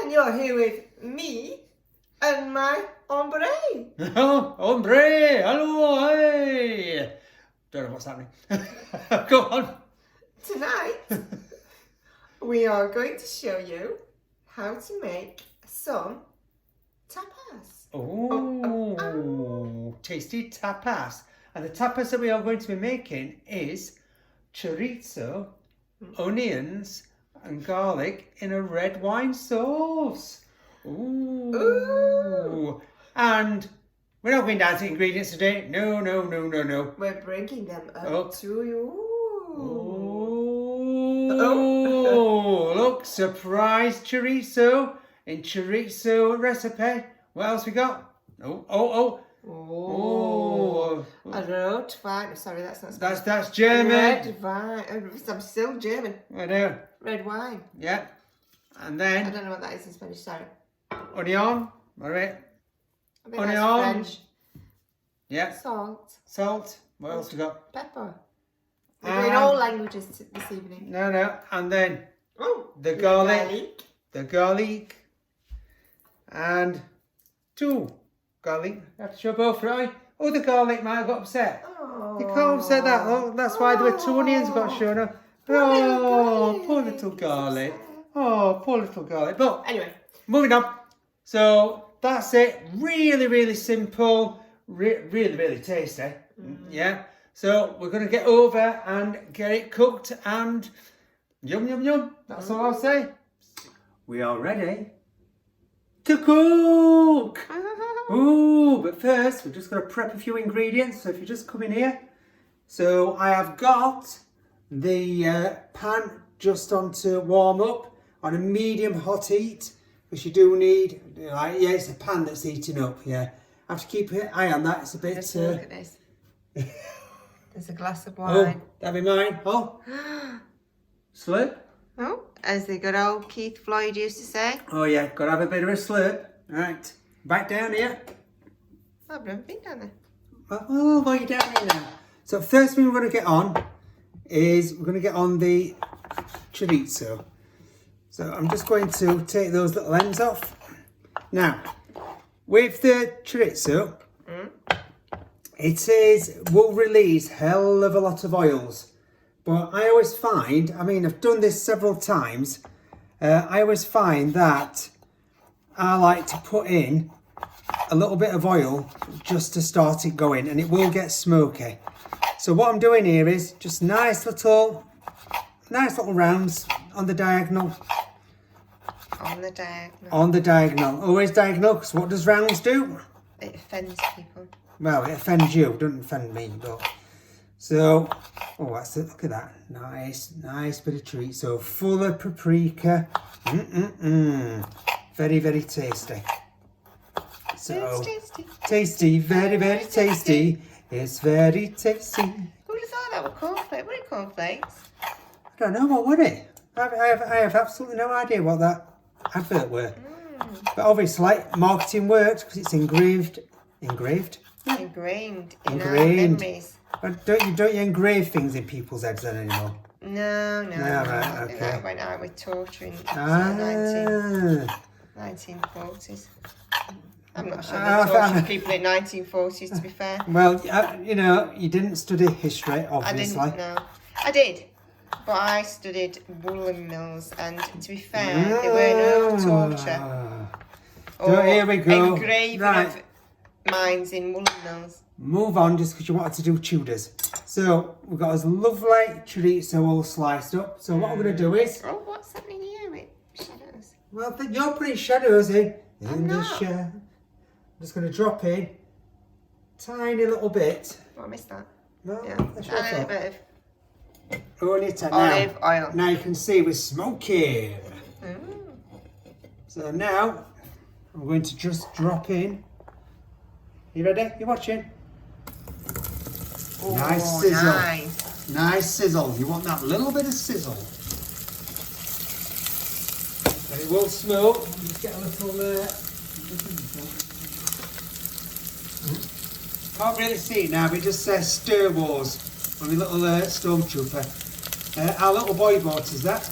And you're here with me and my hombre. Hombre, hello, hey. Don't know what's happening. Go on. Tonight, we are going to show you how to make some tapas. Tasty tapas. And the tapas that we are going to be making is chorizo, onions and garlic in a red wine sauce. Ooh. And we're not going down to ingredients today. No. We're bringing them up to you. Look, surprise chorizo in chorizo recipe. What else we got? A red wine. Sorry, that's not Spanish. That's German. Red wine. I'm still German. I know. Red wine. Yeah. And then I don't know what that is in Spanish. Sorry. Onion. All right. I think Onion. that's French. Yeah. Salt. What else we got? Pepper. We're doing all languages this evening. No. And then the garlic. The garlic. And 2 garlic. You have to show both, right? Oh, the garlic might have got upset. You can't upset that. Oh, that's why there were 2 onions got shown up. Poor little garlic. Oh, poor little garlic. But anyway, moving on. So that's it. Really simple. Really tasty. Yeah. So we're going to get over and get it cooked and yum. That's all I'll say. We are ready to cook. But first we're just going to prep a few ingredients. So if you just come in here. So I have got the pan just on to warm up on a medium hot heat. Because you do need, it's a pan that's heating up, yeah. I have to keep an eye on that. It's a bit... look at this. There's a glass of wine. That'll be mine. Slurp. As the good old Keith Floyd used to say. Oh yeah, got to have a bit of a slurp. Right, back down here. I've never been down there. Oh, why are you down here now? So first thing we're going to get on is we're going to get on the chorizo. So I'm just going to take those little ends off. Now, with the chorizo, it will release hell of a lot of oils. But I always find, I've done this several times, I always find that I like to put in a little bit of oil just to start it going, and it will get smoky. So what I'm doing here is just nice little rounds on the diagonal. On the diagonal. Always diagonal, because what does rounds do? It offends people. Well, it offends you, it doesn't offend me, but... So, that's it, look at that. Nice bit of chorizo, full of paprika. Very tasty. So, it's tasty. Tasty, very tasty. It's very tasty. Who would have thought that were cornflakes? What are cornflakes? I don't know, what would it? I have absolutely no idea what that advert were. But obviously, marketing works because it's ingrained in our memories. But don't you engrave things in people's heads then anymore? No. Right, okay. That went out with torture in 1940s. I'm not sure they tortured people in 1940s, to be fair. Well, you didn't study history, obviously. I didn't, no. I did, but I studied woolen mills, and to be fair, there were no torture. Here we go. Engraving of mines in woolen mills. Move on just because you wanted to do Tudors. So we've got this lovely chorizo all sliced up. So what I'm going to do is... what's happening here with shadows? Well, you're putting shadows in. I'm just going to drop in tiny little bit. Oh, I missed that. No, yeah. that's A bit of olive oil. Now you can see we're smoking. So now I'm going to just drop in. You ready? You watching? Nice sizzle. Nice sizzle. You want that little bit of sizzle. And it will smoke. Just get a little... Can't really see it now, but it just says Stir Wars on the little stormtrooper. Our little boy bought us that.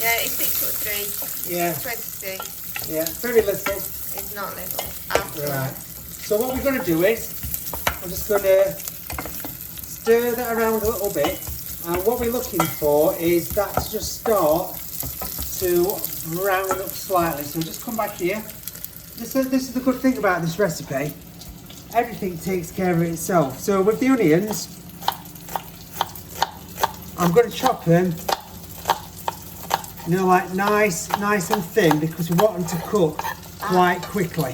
Yeah, it's 6'3". Yeah. 26. Yeah, very little. It's not little. After. Right. So what we're going to do is, I'm just going to stir that around a little bit. And what we're looking for is that to just start to brown up slightly. So just come back here. This is the good thing about this recipe. Everything takes care of itself. So with the onions, I'm going to chop them, you know, like nice and thin, because we want them to cook quite quickly.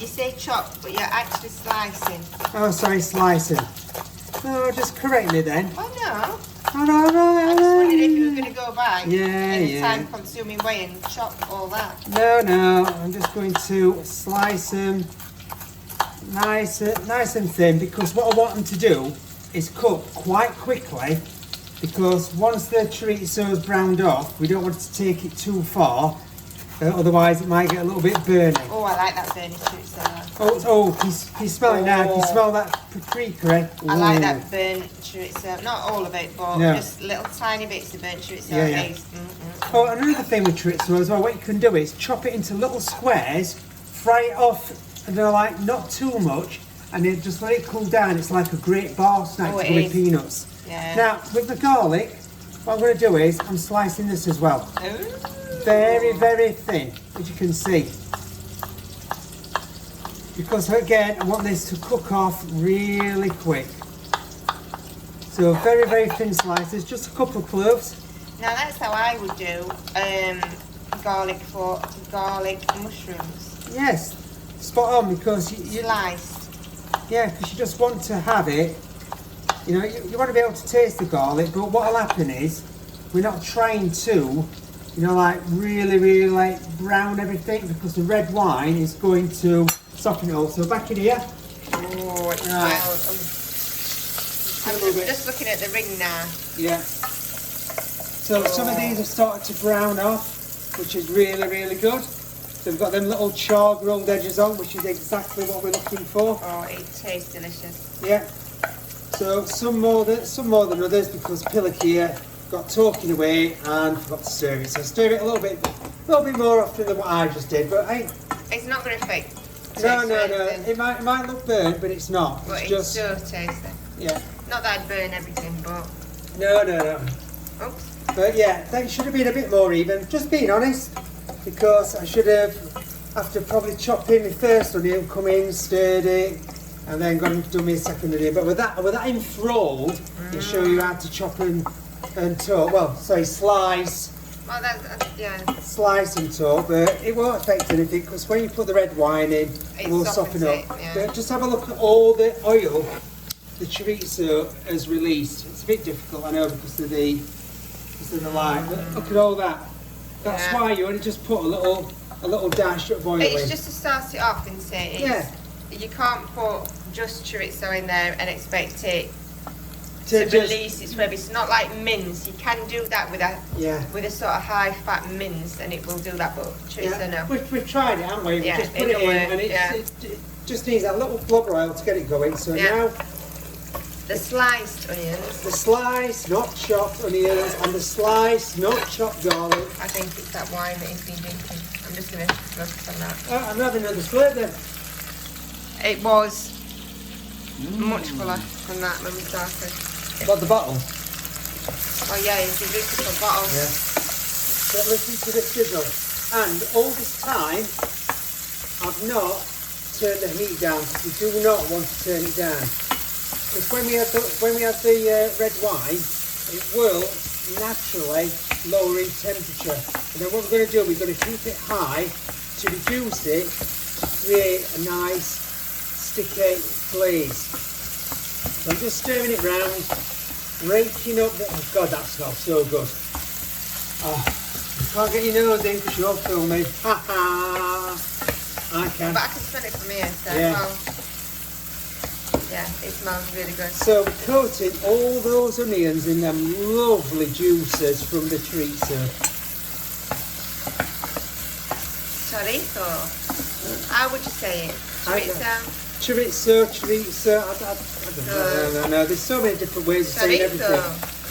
You say chop, but you're actually slicing. Oh, sorry, slicing. No, just correct me then. Oh no. Oh, no. I just wondered if you were going to go back in a Yeah. time-consuming way and chop all that. No, I'm just going to slice them nice and thin, because what I want them to do is cook quite quickly, because once the chorizo is browned off, we don't want to take it too far, otherwise it might get a little bit burning. Oh, I like that burning chorizo. Oh, can you smell it now? Can you smell that paprika? I like that burnt chorizo. Not all of it, but No. just little tiny bits of burnt chorizo. Yeah. Oh, another thing with chorizo as well, what you can do is chop it into little squares, fry it off, and they're like not too much, and then just let it cool down. It's like a great bar snack Oh, to it go with is. peanuts. Yeah. Now, with the garlic, what I'm going to do is I'm slicing this as well. Ooh. Very thin, as you can see. Because again, I want this to cook off really quick. So very thin slices, just a couple of cloves. Now that's how I would do garlic mushrooms. Yes, spot on, because you Sliced. yeah, because you just want to have it. You know, you want to be able to taste the garlic, but what'll happen is we're not trying to, you know, like really like brown everything, because the red wine is going to soften it all. So back in here. Oh, it Right. smells. I'm A little bit. just looking at the ring now. Yeah. So some of these have started to brown off, which is really good. So we've got them little char grilled edges on, which is exactly what we're looking for. Oh, it tastes delicious. Yeah. So some more than others, because Pillock here got talking away and forgot to stir it. So stir it a little bit more often than what I just did. But hey, It's not going to affect taste no. or anything, It might look burnt, but it's not. but It's it's just so tasty. yeah. Not that I'd burn everything, but No. oops. But yeah, that should have been a bit more even. Just being honest, because I should have, after probably chopping my first onion, come in, stirred it, and then gone and done my second onion. But with that enthralled, to show you how to chop and talk. Well, sorry, slice Well, yeah. slice and talk, but it won't affect anything, because when you put the red wine in, it will soften softens up. it, yeah. But just have a look at all the oil the chorizo has released. It's a bit difficult, I know, because of the light. But look at all that. That's Yeah. why you only just put a little dash of oil It's in. just to start it off and say you can't put just chorizo in there and expect it to release its flavour. It's not like mince. You can do that with a sort of high fat mince, and it will do that. But chorizo, no. We've tried it, haven't we? Yeah, Just put it it in, don't work, and it just needs that little blob of oil to get it going. So Yeah. now The sliced onions. the sliced, not chopped onions, and the sliced, not chopped garlic. I think it's that wine that he's been drinking. I'm just going to focus on that. I'm having another slurp then. It was much fuller than that when we started. What, the bottle? Oh yeah, it's a beautiful bottle. Yeah. So listen to the sizzle. And all this time, I've not turned the heat down, because we do not want to turn it down. Because when we have the red wine, it will naturally lower in temperature. And then what we're going to do, we're going to keep it high to reduce it, create a nice sticky glaze. So I'm just stirring it round, raking up the... Oh God, that smells so good. Oh, you can't get your nose in because you're filming. Ha ha! I can. But I can smell it from here, so Yeah. well, yeah, it smells really good. So we're coating all those onions in them lovely juices from the chorizo. Chorizo. How would you say it? Chorizo. Chorizo, I don't know. No. There's so many different ways of saying Chorizo.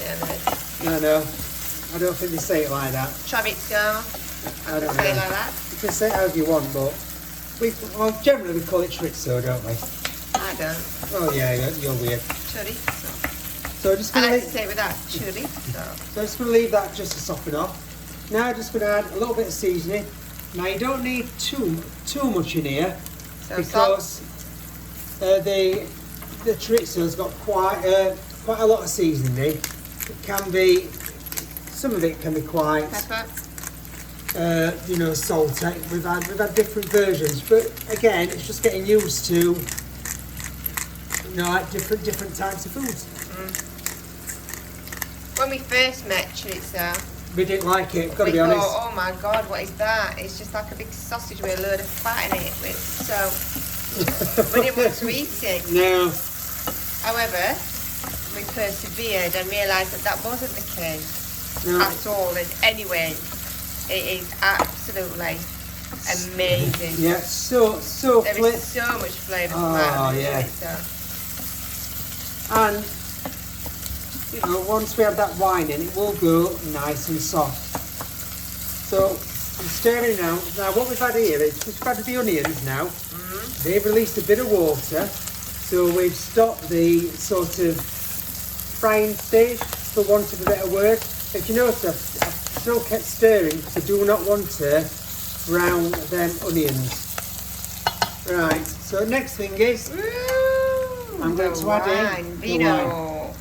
everything. Yeah, there is. No. I don't think they say it like that. Chorizo. I don't say know. it like that. You can say it however you want, but generally we call it chorizo, don't we? I don't. Oh yeah, you're weird. Chorizo. So just I gonna like to say it with that. Chorizo. So I'm just going to leave that just to soften off. Now I'm just going to add a little bit of seasoning. Now you don't need too much in here because the chorizo's got quite a lot of seasoning in it. It can be, some of it can be quite Pepper. salty. We've had different versions, but again, it's just getting used to like different types of foods. When we first met chorizo, we didn't like it, gotta we be honest. thought, oh my god, what is that? It's just like a big sausage with a load of fat in it. So we didn't want to eat it. No. However, we persevered and realised that wasn't the case at all. And anyway, it is absolutely amazing. Yeah, so there is so much flavour from that. Yeah. And once we have that wine in, it will go nice and soft. So I'm stirring now. Now what we've had here is we've added the onions now. They've released a bit of water, so we've stopped the sort of frying stage, for want of a better word. If you notice, I've still kept stirring because I do not want to brown them onions. Right. So next thing is I'm going to add in the wine.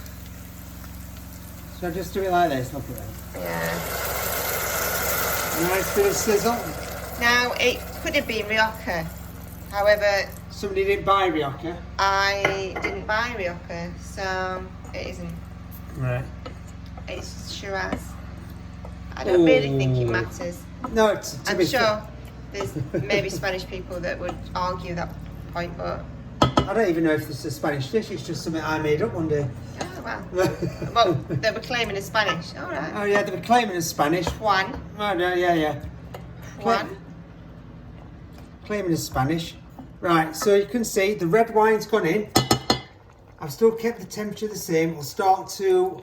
So I just do it like this, look at that. Yeah. Nice bit of sizzle. Now, it could have been Rioja. However... Somebody didn't buy Rioja. I didn't buy Rioja, so it isn't. Right. It's Shiraz. I don't really think it matters. No, I'm sure there's maybe Spanish people that would argue that point, but... I don't even know if this is a Spanish dish, it's just something I made up one day. Oh, well. Well, they were claiming in Spanish. All right. Oh, yeah, they were claiming in Spanish. Juan. Oh, no, yeah. Juan. Claiming in Spanish. Right, so you can see the red wine's gone in. I've still kept the temperature the same. It'll start to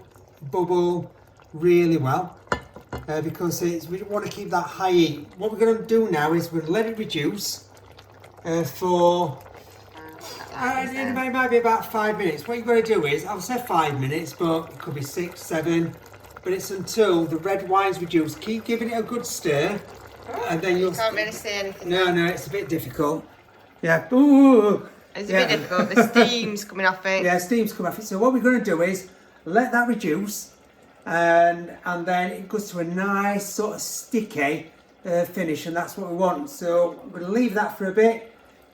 bubble really well because we want to keep that high heat. What we're going to do now is we're going to let it reduce for... it might be about 5 minutes. What you're going to do is, I'll say 5 minutes, but it could be 6, 7. But it's until the red wine's reduced. Keep giving it a good stir, and then you can't really see anything. No, it's a bit difficult. Yeah. Ooh. It's a bit difficult. The steam's coming off it. Yeah, steam's coming off it. So what we're going to do is let that reduce, and then it goes to a nice sort of sticky finish, and that's what we want. So I'm going to leave that for a bit.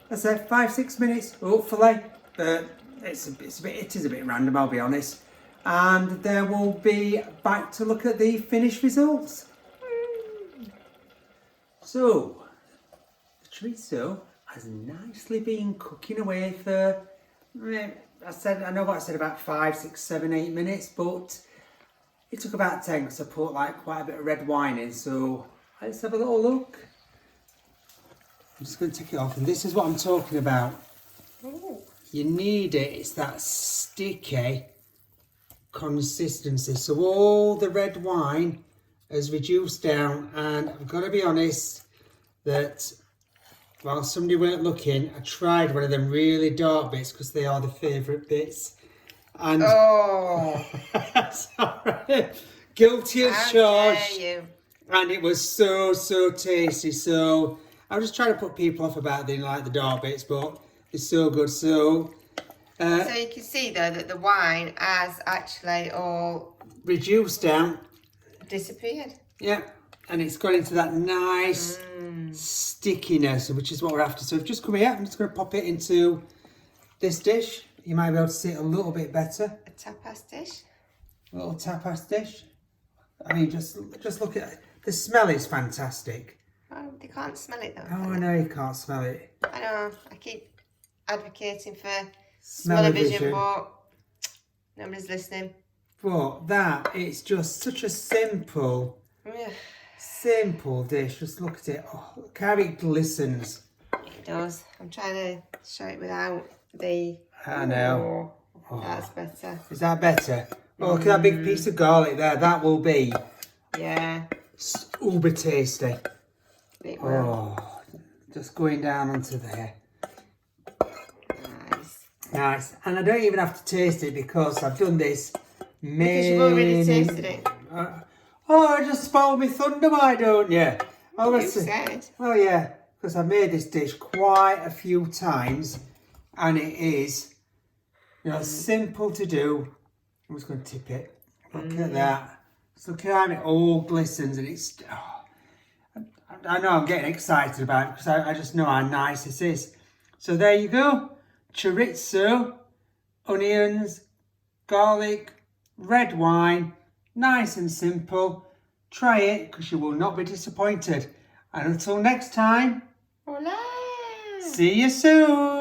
I said 5-6 minutes, hopefully, but it is a bit random, I'll be honest. And then we'll be back to look at the finished results. So, the chorizo has nicely been cooking away for, I know what I said, about 5, 6, 7, 8 minutes, but it took about 10 because I put quite a bit of red wine in, so let's have a little look. I'm just going to take it off, and this is what I'm talking about. Ooh. You need it, it's that sticky consistency. So all the red wine has reduced down, and I've got to be honest that while somebody weren't looking, I tried one of them really dark bits because they are the favourite bits. And sorry, guilty as charged. And it was so tasty. So I was just trying to put people off about they didn't like the dark bits, but it's so good. So you can see though that the wine has actually all reduced down, disappeared. Yeah, and it's got into that nice stickiness, which is what we're after. So we've just come here. I'm just going to pop it into this dish. You might be able to see it a little bit better. A tapas dish. A little tapas dish. I mean, just look at it. The smell is fantastic. Oh, they can't smell it though. Oh, I know you can't smell it. I know. I keep advocating for smell-o-vision, but nobody's listening. But that, it's just such a simple dish. Just look at it. Oh, look how it glistens. It does. I'm trying to show it without the... I know. That's better. Is that better? Oh, look at that big piece of garlic there. That will be Yeah. It's uber tasty. It will. Oh, just going down onto there. Nice. Nice. And I don't even have to taste it because I've done this Because you've already tasted it. Oh, just spoiled me thunder, why don't you? You said. Oh yeah, because I've made this dish quite a few times and it is, simple to do. I'm just going to tip it. Look at that. Just look at how it all glistens and it's... I know I'm getting excited about it because I just know how nice this is. So there you go. Chorizo, onions, garlic, red wine. Nice and simple. Try it because you will not be disappointed. And until next time, Hola. see you soon.